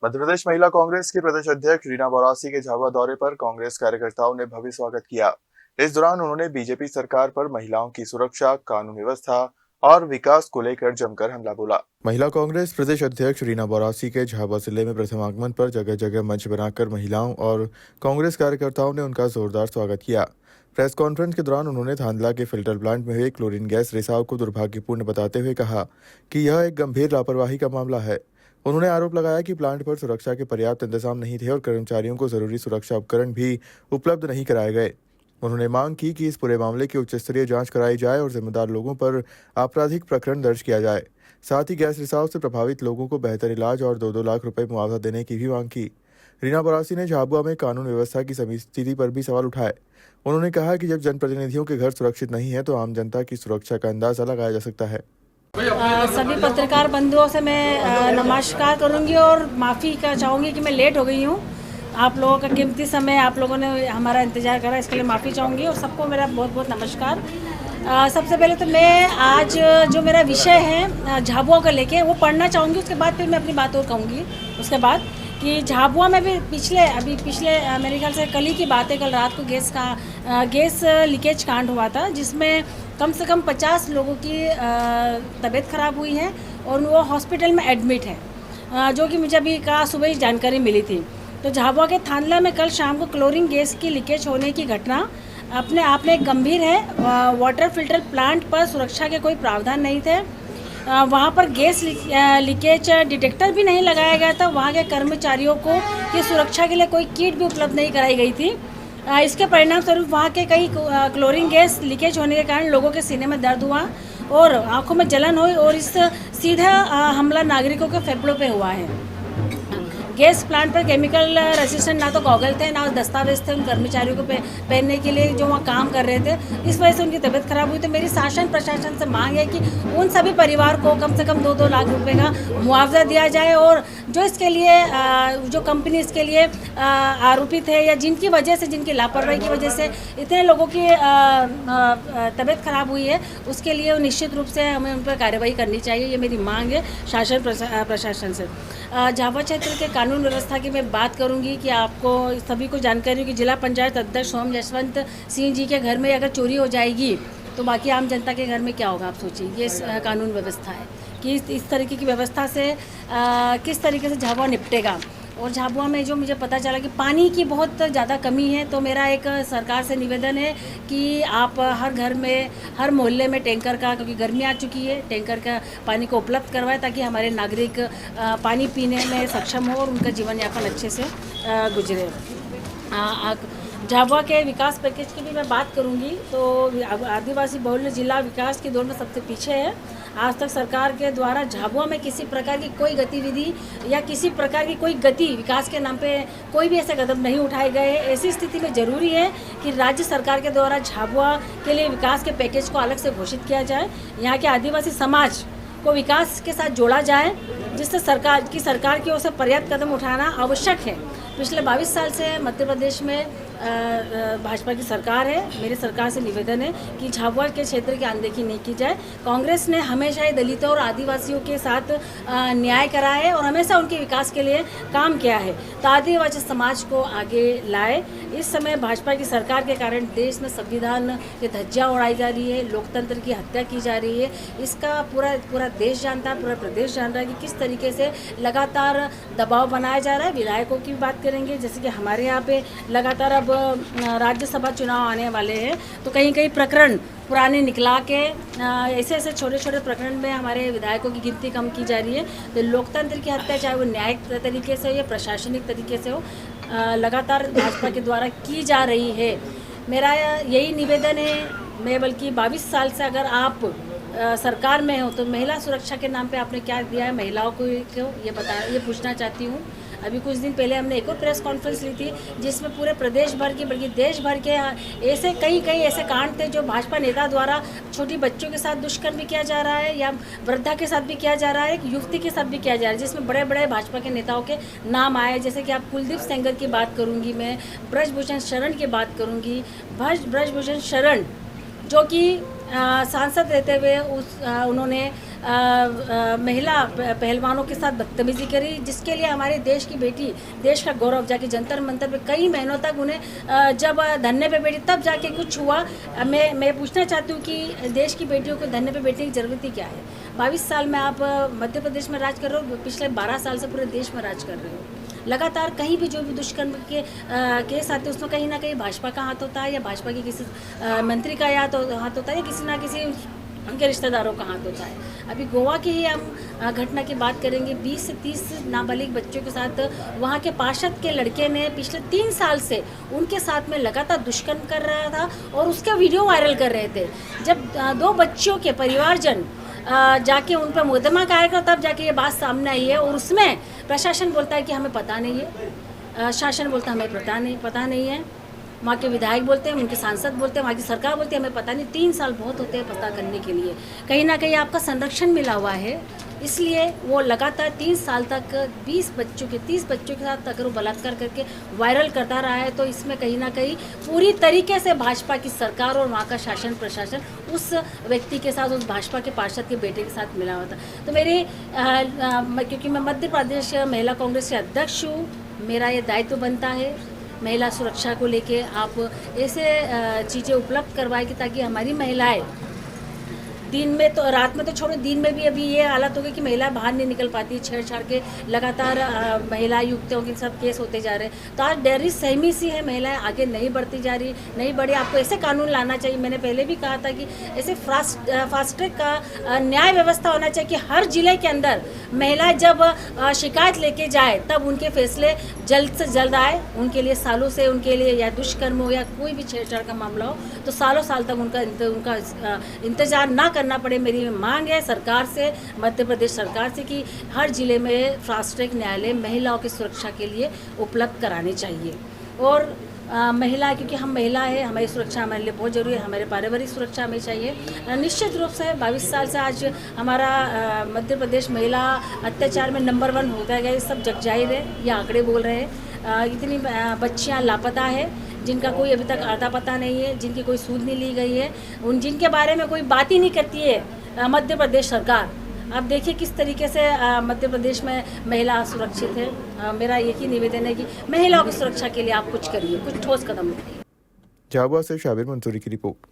मध्य प्रदेश महिला कांग्रेस की प्रदेश अध्यक्ष रीना बौरासी के झाबुआ दौरे पर कांग्रेस कार्यकर्ताओं ने भव्य स्वागत किया। इस दौरान उन्होंने बीजेपी सरकार पर महिलाओं की सुरक्षा, कानून व्यवस्था और विकास को लेकर जमकर हमला बोला। महिला कांग्रेस प्रदेश अध्यक्ष रीना बौरासी के झाबुआ जिले में प्रथम आगमन पर जगह जगह मंच बनाकर महिलाओं और कांग्रेस कार्यकर्ताओं ने उनका जोरदार स्वागत किया। प्रेस कॉन्फ्रेंस के दौरान उन्होंने धांधला के फिल्टर प्लांट में हुए क्लोरीन गैस रिसाव को दुर्भाग्यपूर्ण बताते हुए कहा कि यह एक गंभीर लापरवाही का मामला है। उन्होंने आरोप लगाया कि प्लांट पर सुरक्षा के पर्याप्त इंतजाम नहीं थे और कर्मचारियों को जरूरी सुरक्षा उपकरण भी उपलब्ध नहीं कराए गए। उन्होंने मांग की कि इस पूरे मामले की उच्च स्तरीय जांच कराई जाए और जिम्मेदार लोगों पर आपराधिक प्रकरण दर्ज किया जाए। साथ ही गैस रिसाव से प्रभावित लोगों को बेहतर इलाज और 2-2 लाख रुपए मुआवजा देने की भी मांग की। रीना बौरासी ने झाबुआ में कानून व्यवस्था की स्थिति पर भी सवाल उठाए। उन्होंने कहा कि जब जनप्रतिनिधियों के घर सुरक्षित नहीं है तो आम जनता की सुरक्षा का अंदाजा लगाया जा सकता है। सभी पत्रकार बंधुओं से मैं नमस्कार करूंगी और माफ़ी का चाहूँगी कि मैं लेट हो गई हूँ। आप लोगों का कीमती समय आप लोगों ने हमारा इंतज़ार करा, इसके लिए माफ़ी चाहूँगी और सबको मेरा बहुत बहुत नमस्कार। सबसे पहले तो मैं आज जो मेरा विषय है झाबुआ को लेके वो पढ़ना चाहूँगी, उसके बाद फिर मैं अपनी बात और कहूँगी। उसके बाद कि झाबुआ में भी पिछले मेरे ख्याल से कल ही की बात है, कल रात को गैस लीकेज कांड हुआ था जिसमें कम से कम 50 लोगों की तबीयत ख़राब हुई है और वो हॉस्पिटल में एडमिट है, जो कि मुझे अभी सुबह ही जानकारी मिली थी। तो झाबुआ के थानला में कल शाम को क्लोरीन गैस की लीकेज होने की घटना अपने आप में गंभीर है। वाटर फिल्टर प्लांट पर सुरक्षा के कोई प्रावधान नहीं थे। वहाँ पर गैस लीकेज डिटेक्टर भी नहीं लगाया गया था। वहाँ के कर्मचारियों को की सुरक्षा के लिए कोई किट भी उपलब्ध नहीं कराई गई थी। इसके परिणाम स्वरूप वहाँ के कई क्लोरीन गैस लीकेज होने के कारण लोगों के सीने में दर्द हुआ और आंखों में जलन हुई और इस सीधा हमला नागरिकों के फेफड़ों पे हुआ है। गैस प्लांट पर केमिकल रेजिस्टेंट ना तो गॉगल थे ना दस्तावेज थे उन कर्मचारियों को पहनने के लिए जो वहाँ काम कर रहे थे। इस वजह से उनकी तबीयत खराब हुई। तो मेरी शासन प्रशासन से मांग है कि उन सभी परिवार को कम से कम 2-2 लाख रुपए का मुआवजा दिया जाए और जो इसके लिए जो कंपनी इसके लिए आरोपित है या जिनकी वजह से, जिनकी लापरवाही की वजह से इतने लोगों की तबीयत खराब हुई है, उसके लिए निश्चित रूप से हमें उन पर कार्रवाई करनी चाहिए। ये मेरी मांग है शासन प्रशासन से। झाबुआ क्षेत्र के कानून व्यवस्था की मैं बात करूंगी कि आपको सभी को जानकारी हो कि जिला पंचायत अध्यक्ष सोम जसवंत सिंह जी के घर में अगर चोरी हो जाएगी तो बाकी आम जनता के घर में क्या होगा। आप सोचिए, ये कानून व्यवस्था है कि इस तरीके की व्यवस्था से किस तरीके से झाबुआ निपटेगा। और झाबुआ में जो मुझे पता चला कि पानी की बहुत ज़्यादा कमी है, तो मेरा एक सरकार से निवेदन है कि आप हर घर में, हर मोहल्ले में टैंकर का, क्योंकि गर्मी आ चुकी है, टैंकर का पानी को उपलब्ध करवाएं ताकि हमारे नागरिक पानी पीने में सक्षम हो और उनका जीवन यापन अच्छे से गुजरे। झाबुआ के विकास पैकेज की भी मैं बात करूंगी तो आदिवासी बहुल्य जिला विकास की दौड़ में सबसे पीछे है। आज तक सरकार के द्वारा झाबुआ में किसी प्रकार की कोई गतिविधि या किसी प्रकार की कोई गति विकास के नाम पे कोई भी ऐसे कदम नहीं उठाए गए। ऐसी स्थिति में ज़रूरी है कि राज्य सरकार के द्वारा झाबुआ के लिए विकास के पैकेज को अलग से घोषित किया जाए। यहाँ के आदिवासी समाज को विकास के साथ जोड़ा जाए, जिससे सरकार की ओर से पर्याप्त कदम उठाना आवश्यक है। पिछले 22 साल से मध्य प्रदेश में भाजपा की सरकार है। मेरी सरकार से निवेदन है कि झाबुआ के क्षेत्र की अनदेखी नहीं की जाए। कांग्रेस ने हमेशा ही दलितों और आदिवासियों के साथ न्याय करा है और हमेशा उनके विकास के लिए काम किया है। तो आदिवासी समाज को आगे लाए। इस समय भाजपा की सरकार के कारण देश में संविधान की धज्जियां उड़ाई जा रही है, लोकतंत्र की हत्या की जा रही है। इसका पूरा देश जानता है, पूरा प्रदेश जान रहा है कि किस तरीके से लगातार दबाव बनाया जा रहा है। विधायकों की बात करेंगे, जैसे कि हमारे यहाँ पे लगातार अब राज्यसभा चुनाव आने वाले हैं, तो कहीं कहीं प्रकरण पुराने निकला के ऐसे छोटे प्रकरण में हमारे विधायकों की गिनती कम की जा रही है। तो लोकतंत्र की हत्या चाहे वो न्यायिक तरीके से हो या प्रशासनिक तरीके से हो, लगातार भाजपा के द्वारा की जा रही है। मेरा यही निवेदन है। मैं बल्कि 22 साल से अगर आप सरकार में हो तो महिला सुरक्षा के नाम पे आपने क्या दिया है महिलाओं को, ये पूछना चाहती हूँ। अभी कुछ दिन पहले हमने एक और प्रेस कॉन्फ्रेंस ली थी जिसमें पूरे प्रदेश भर की बल्कि देश भर के ऐसे कई ऐसे कांड थे जो भाजपा नेता द्वारा छोटी बच्चों के साथ दुष्कर्म भी किया जा रहा है या वृद्धा के साथ भी किया जा रहा है, एक युवती के साथ भी किया जा रहा है, जिसमें बड़े भाजपा के नेताओं के नाम आए। जैसे कि आप कुलदीप सेंगर की बात करूँगी, मैं ब्रजभूषण शरण की बात करूँगी। ब्रजभूषण शरण जो कि सांसद रहते हुए उन्होंने महिला पहलवानों के साथ बदतमीजी करी, जिसके लिए हमारे देश की बेटी, देश का गौरव, जाके जंतर मंतर पे कई महीनों तक उन्हें जब धरने पे बैठी तब जाके कुछ हुआ। मैं पूछना चाहती हूँ कि देश की बेटियों को धरने पे बैठने की ज़रूरत ही क्या है? 22 साल में आप मध्य प्रदेश में राज कर रहे हो, पिछले 12 साल से पूरे देश में राज कर रहे हो। लगातार कहीं भी जो भी दुष्कर्म के केस आते हैं उसमें कहीं ना कहीं भाजपा का हाथ होता है, या भाजपा के किसी मंत्री का हाथ होता है, या किसी ना किसी उनके रिश्तेदारों का हाथ होता है। अभी गोवा की ही हम घटना की बात करेंगे। 20 से 30 नाबालिग बच्चों के साथ वहाँ के पार्षद के लड़के ने पिछले 3 साल से उनके साथ में लगातार दुष्कर्म कर रहा था और उसका वीडियो वायरल कर रहे थे। जब 2 बच्चियों के परिवारजन जाके उन पर मुकदमा कायम कर, तब जाके ये बात सामने आई है। और उसमें प्रशासन बोलता है कि हमें पता नहीं है, शासन बोलता है हमें पता नहीं है, वहाँ के विधायक बोलते हैं, उनके सांसद बोलते हैं, वहाँ की सरकार बोलती है हमें पता नहीं। 3 साल बहुत होते हैं पता करने के लिए। कहीं ना कहीं आपका संरक्षण मिला हुआ है, इसलिए वो लगातार 3 साल तक 30 बच्चों के साथ अगर वो बलात्कार करके वायरल करता रहा है, तो इसमें कहीं ना कहीं पूरी तरीके से भाजपा की सरकार और वहाँ का शासन प्रशासन उस व्यक्ति के साथ, उस भाजपा के पार्षद के बेटे के साथ मिला हुआ था। तो मेरी क्योंकि मैं मध्य प्रदेश महिला कांग्रेस के अध्यक्ष हूँ, मेरा ये दायित्व बनता है महिला सुरक्षा को लेके आप ऐसे चीज़ें उपलब्ध करवाएं कि ताकि हमारी महिलाएं दिन में तो, रात में तो छोड़ो, दिन में भी अभी ये हालत हो गई कि महिला बाहर नहीं निकल पाती। छेड़छाड़ के लगातार महिला युवतियों के साथ केस होते जा रहे हैं। तो आज डेरी सहमी सी है, महिलाएं आगे नहीं बढ़ती जा रही, नहीं बढ़ी। आपको ऐसे कानून लाना चाहिए। मैंने पहले भी कहा था कि ऐसे फास्ट ट्रैक का न्याय व्यवस्था होना चाहिए कि हर जिले के अंदर महिलाएं जब शिकायत लेके जाए तब उनके फैसले जल्द से जल्द आए। उनके लिए सालों से, उनके लिए या दुष्कर्म हो या कोई भी छेड़छाड़ का मामला हो, तो सालों साल तक उनका इंतजार ना करना पड़े। मेरी मांग है सरकार से, मध्य प्रदेश सरकार से, कि हर जिले में फास्ट ट्रैक न्यायालय महिलाओं की सुरक्षा के लिए उपलब्ध कराने चाहिए। और महिला, क्योंकि हम महिला है, हमारी सुरक्षा हमारे लिए बहुत ज़रूरी है, हमारे पारिवारिक सुरक्षा हमें चाहिए। निश्चित रूप से 22 साल से आज हमारा मध्य प्रदेश महिला अत्याचार में नंबर 1 होता गया। ये सब जग जाहिर है, ये आंकड़े बोल रहे हैं। इतनी बच्चियाँ लापता है जिनका कोई अभी तक आता पता नहीं है, जिनकी कोई सूद नहीं ली गई है, जिनके बारे में कोई बात ही नहीं करती है मध्य प्रदेश सरकार। आप देखिए किस तरीके से मध्य प्रदेश में महिला सुरक्षित है। मेरा एक ही निवेदन है कि महिलाओं की सुरक्षा के लिए आप कुछ करिए, कुछ ठोस कदम उठाइए। झाबुआ से शाबिर मंसूरी की रिपोर्ट।